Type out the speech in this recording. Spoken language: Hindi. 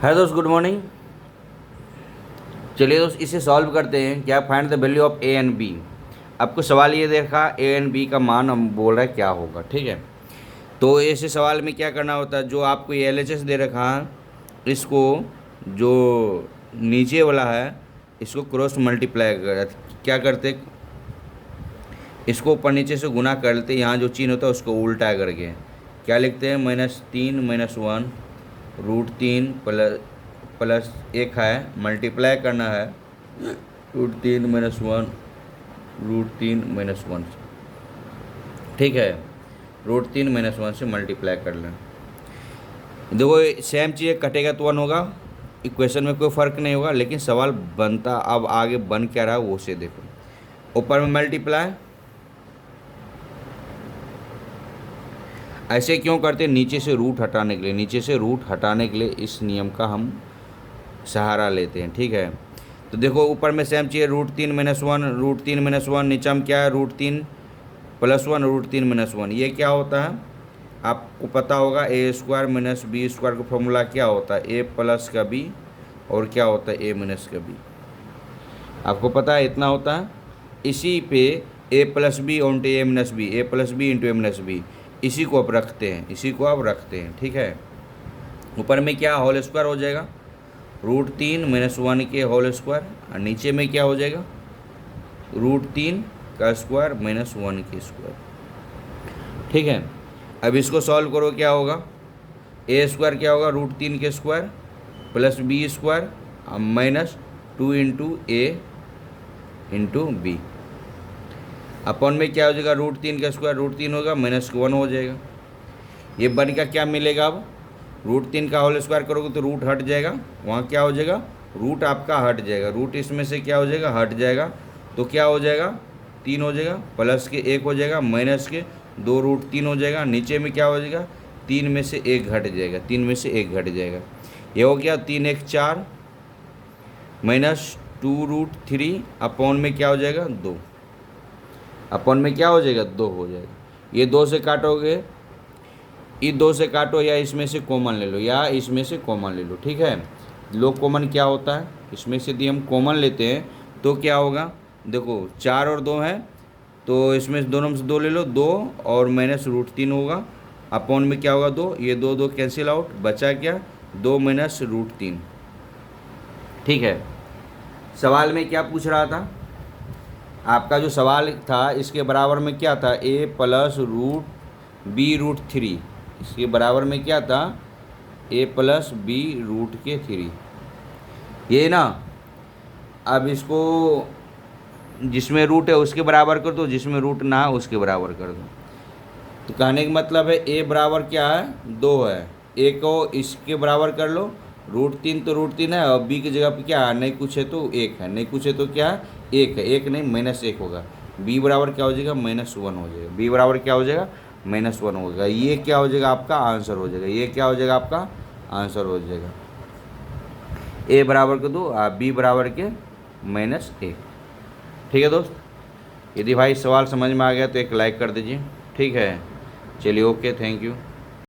है दोस्त, गुड मॉर्निंग। चलिए दोस्त, इसे सॉल्व करते हैं। क्या, find the value of A and B. आपको सवाल ये देखा, ए एंड बी का मान हम बोल रहा है क्या होगा, ठीक है। तो ऐसे सवाल में क्या करना होता है, जो आपको ये एल दे रखा है, इसको जो नीचे वाला है इसको क्रॉस मल्टीप्लाई क्या करते, इसको ऊपर नीचे से गुना करते, यहाँ जो चिन्ह होता है उसको उल्टा करके क्या लिखते हैं, -3 - 1 √3 प्लस एक है, मल्टीप्लाई करना है √3 - 1 √3 - 1, ठीक है। √3 - 1 से मल्टीप्लाई कर लें। देखो सेम चीज़ कटेगा तो 1 होगा, इक्वेशन में कोई फ़र्क नहीं होगा, लेकिन सवाल बनता अब आगे बन क्या रहा है वो से देखो। ऊपर में मल्टीप्लाई ऐसे क्यों करते हैं, नीचे से रूट हटाने के लिए, नीचे से रूट हटाने के लिए इस नियम का हम सहारा लेते हैं, ठीक है। तो देखो ऊपर में सेम चाहिए √3 - 1 √3 - 1, नीचे में क्या है √3 + 1 √3 - 1। ये क्या होता है आपको पता होगा, a² - b² का फॉर्मूला क्या होता है, a प्लस का b और क्या होता है a माइनस का b, आपको पता है इतना होता है। इसी पे a + b × a - b, a + b × a - b, इसी को आप रखते हैं, इसी को आप रखते हैं, ठीक है। ऊपर में क्या होल स्क्वायर हो जाएगा, √3 - 1 के होल स्क्वायर, और नीचे में क्या हो जाएगा √3 का स्क्वायर -1 के स्क्वायर, ठीक है। अब इसको सॉल्व करो, क्या होगा, a² क्या होगा √3 के square plus b² -2 × a × b, upon में क्या हो जाएगा √3 का स्क्वायर √3 होगा -1 हो जाएगा। ये बन का क्या मिलेगा, अब √3 का होल स्क्वायर करोगे तो रूट हट जाएगा, वहाँ क्या हो जाएगा रूट आपका हट जाएगा, रूट इसमें से क्या हो जाएगा हट जाएगा, तो क्या हो जाएगा 3 हो जाएगा, प्लस के 1 हो जाएगा, माइनस के 2 √3 हो जाएगा, नीचे में क्या हो जाएगा 3 में से 1 घट जाएगा, 3 में से 1 घट जाएगा। ये हो गया 3 × 1 = 4 -2 √3 अपॉन में क्या हो जाएगा 2, अपॉन में क्या हो जाएगा 2 हो जाएगा। ये 2 से काटोगे, ये 2 से काटो या इसमें से कॉमन ले लो, या इसमें से कॉमन ले लो, ठीक है। लो कॉमन क्या होता है, इसमें से यदि हम कॉमन लेते हैं तो क्या होगा, देखो 4 और 2 है, तो इसमें से दोनों में से 2 ले लो, 2 और -√3 होगा, अपॉन में क्या होगा 2, ये 2 2 कैंसिल आउट, बचा क्या 2 -√3, ठीक है। सवाल में क्या पूछ रहा था, आपका जो सवाल था इसके बराबर में क्या था, a + √b√3, इसके बराबर में क्या था a + b√3, ये ना। अब इसको जिसमें रूट है उसके बराबर कर दो, जिसमें रूट ना है उसके बराबर कर दो। तो कहने का मतलब है a बराबर क्या है 2 है, a को इसके बराबर कर लो, √3 तो √3 है, और b की जगह पे क्या है नहीं कुछ है तो 1 है, नहीं कुछ है तो क्या है 1 है, 1 नहीं -1 होगा, b बराबर क्या हो जाएगा -1 हो जाएगा, b बराबर क्या हो जाएगा -1 हो जाएगा। ये क्या हो जाएगा आपका आंसर हो जाएगा, ये क्या हो जाएगा आपका आंसर हो जाएगा। a बराबर कर दो, b बराबर के -1, ठीक है दोस्त। यदि भाई सवाल समझ में आ गया तो एक लाइक कर दीजिए, ठीक है। चलिए, ओके, थैंक यू।